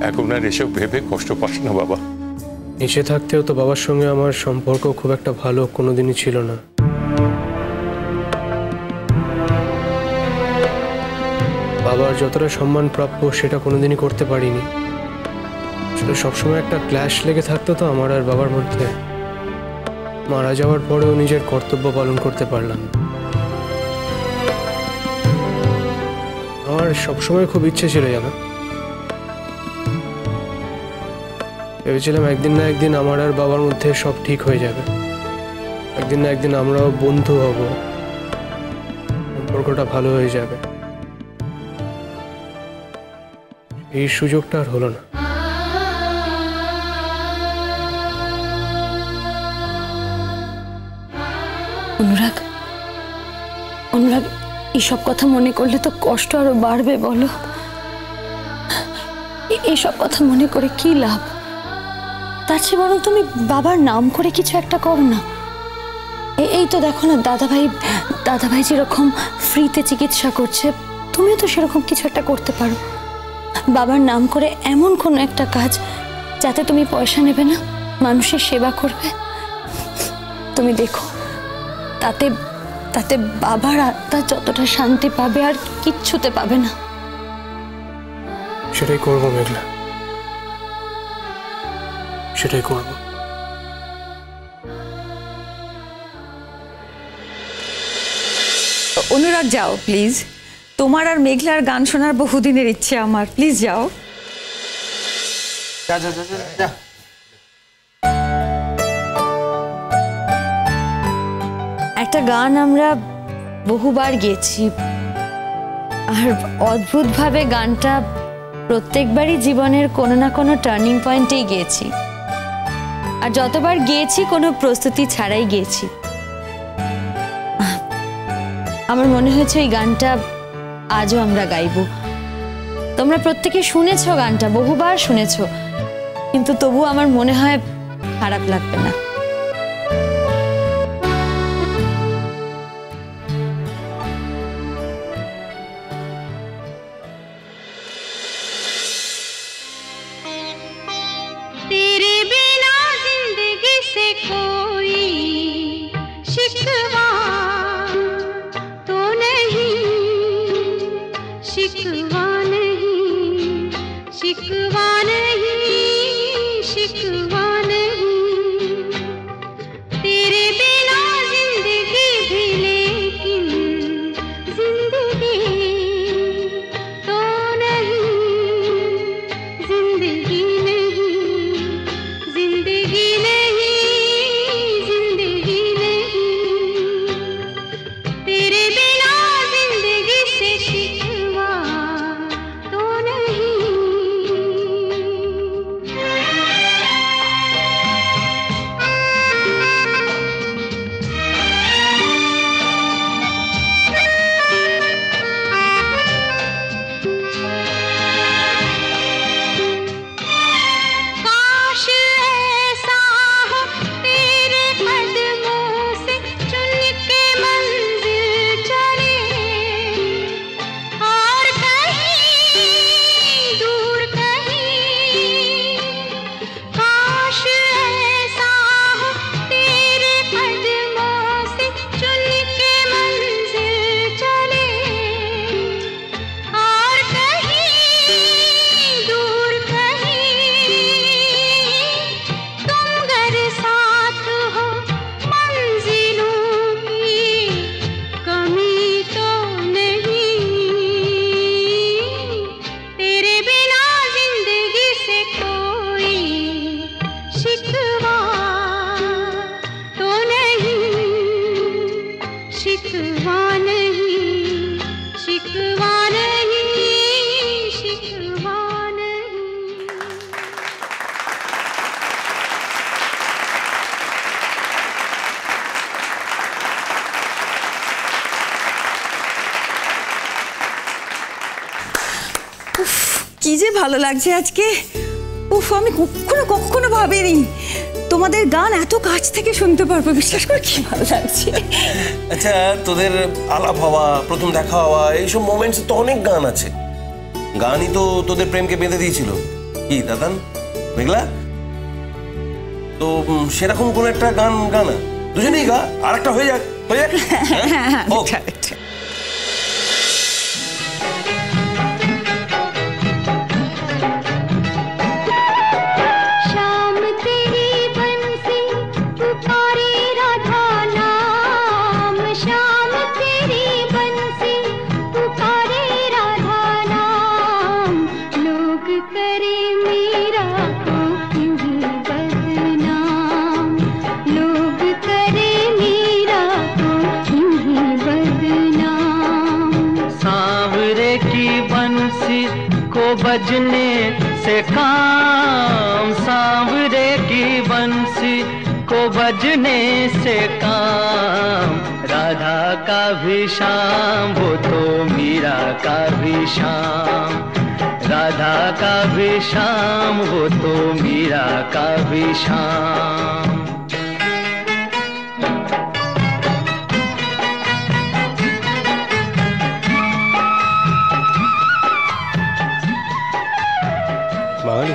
এখন আর এসব ভেবে কষ্ট পাস না বাবা। নিচে থাকতেও তো বাবার সঙ্গে আমার সম্পর্ক খুব একটা ভালো কোনোদিনই ছিল না। বাবার যতটা সম্মান প্রাপ্য সেটা কোনোদিনই করতে পারিনি। সেটা সবসময় একটা ক্ল্যাশ লেগে থাকতো তো আমার আর বাবার মধ্যে। মারা যাওয়ার পরেও নিজের কর্তব্য পালন করতে পারলাম। আমার সবসময় খুব ইচ্ছে ছিল জানো, ভেবেছিলাম একদিন না একদিন আমার আর বাবার মধ্যে সব ঠিক হয়ে যাবে, একদিন না একদিন আমরাও বন্ধু হব, সম্পর্কটা ভালো হয়ে যাবে। এই সুযোগটা আর হলো না। অনুরাগ, অনুরাগ, এইসব কথা মনে করলে তো কষ্ট আরো বাড়বে বলো। এইসব কথা মনে করে কি লাভ? তার চেয়ে বরং তুমি বাবার নাম করে কিছু একটা করো না। এই তো দেখো না, দাদাভাই যেরকম ফ্রিতে চিকিৎসা করছে, তুমিও তো সেরকম কিছু একটা করতে পারো। বাবার নাম করে এমন কোনো একটা কাজ যাতে তুমি পয়সা নেবে না, মানুষের সেবা করবে। তুমি দেখো, তাতে বাবার আত্মা যতটা শান্তি পাবে আর কিচ্ছুতে পাবে না। সেটাই করবো মেঘলা, সেটাই করব। অনুরাগ যাও প্লিজ, তোমার আর মেঘলার গান শোনার বহুদিনের ইচ্ছে আমার, প্লিজ যাও। যা যা যা যা। একটা গান আমরা বহুবার গেয়েছি, আর অদ্ভুতভাবে গানটা প্রত্যেকবারই জীবনের কোনো না কোনো টার্নিং পয়েন্টেই গেয়েছি, আর যতবার গিয়েছি কোনো প্রস্তুতি ছাড়াই গিয়েছি। আমার মনে হয়েছে এই গানটা আজও আমরা গাইব। তোমরা প্রত্যেকে শুনেছো গানটা, বহুবার শুনেছো, কিন্তু তবু আমার মনে হয় খারাপ লাগবে না। কি যে ভালো লাগছে আজকে। উফ, আমি কখনো ভাবিনি তোমাদের গান এত কাছ থেকে শুনতে পারবো, বিশ্বাস করে কি ভালো লাগছে। আচ্ছা, তোদের আলাপ হওয়া, প্রথম দেখা হওয়া, এইসব মোমেন্টস তো অনেক গান আছে, গানই তো তোদের প্রেমকে বেঁধে দিয়েছিল। কি দাদান মেঘলা, তো সেরকম কোন একটা গান গানা, দুজনেই গা, আর একটা হয়ে যাক, হয়ে যাক। बजने से काम, सांवरे की बंसी को बजने से काम, राधा का भी शाम वो तो मीरा का भी शाम, राधा का भी शाम वो तो मीरा का भी शाम। বাঙালি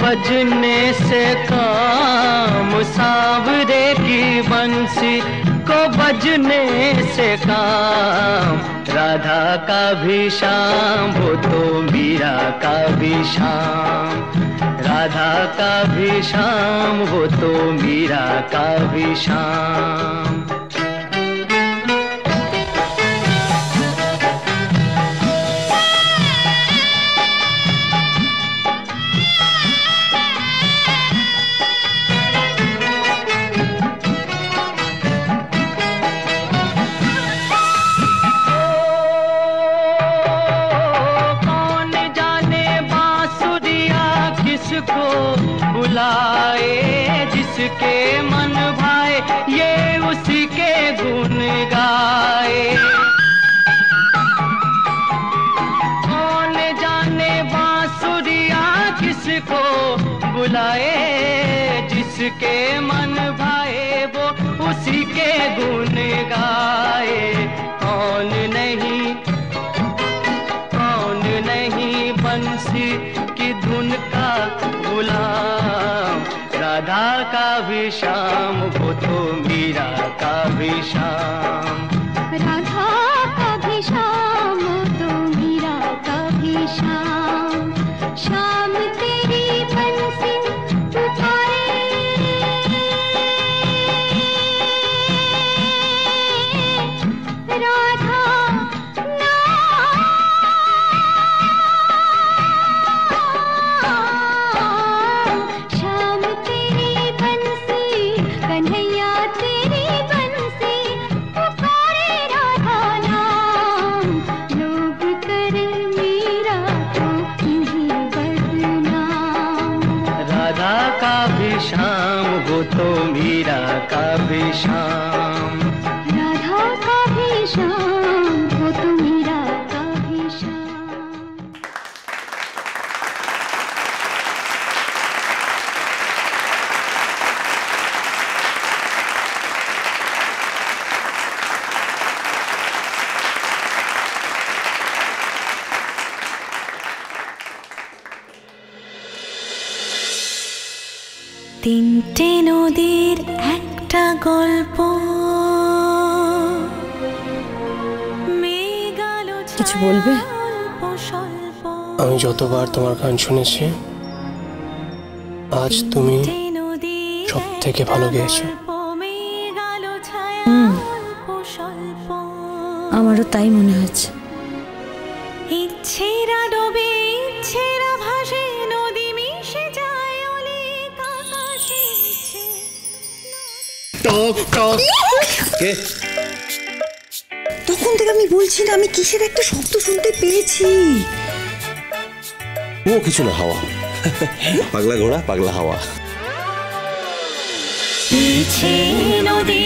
बजने से काम, सांवरे की बंसी को बजने से काम, राधा का भी शाम वो तो मीरा का भी शाम, राधा का भी शाम वो तो मीरा का भी शाम। जिसके मन भाए ये उसी के गुण गाए, कौन जाने बांसुरिया किसको बुलाए, जिसके मन भाए वो उसी के गुण गाए। कौन नहीं बंसी की धुन का गुलाम, राधा का भी शाम वो तो मीरा का भी शाम, राधा का भी शाम तो मीरा का भी शाम, शाम तेरी बंसी पुकारे, राधा शाम वो तो मीरा का भी शाम, राधा का भी शाम वो तो मीरा का भी शाम। তিনটে নদীর একটা গল্প, কিছু বলবে? আমি যতবার তোমার গান শুনেছি আজ তুমি সব থেকে ভালো গেয়েছো। আমারও তাই মনে হচ্ছে। ইচ্ছেরা ডোবে ইচ্ছেরা ভাসে নদী মিশে যায় অনেক আকাশে কে? তখন থেকে আমি বলছি না, আমি কিসের একটা শব্দ শুনতে পেয়েছি। ও কিছু না, হাওয়া। পাগলা ঘোড়া, পাগলা হাওয়া। ইচ্ছে নদী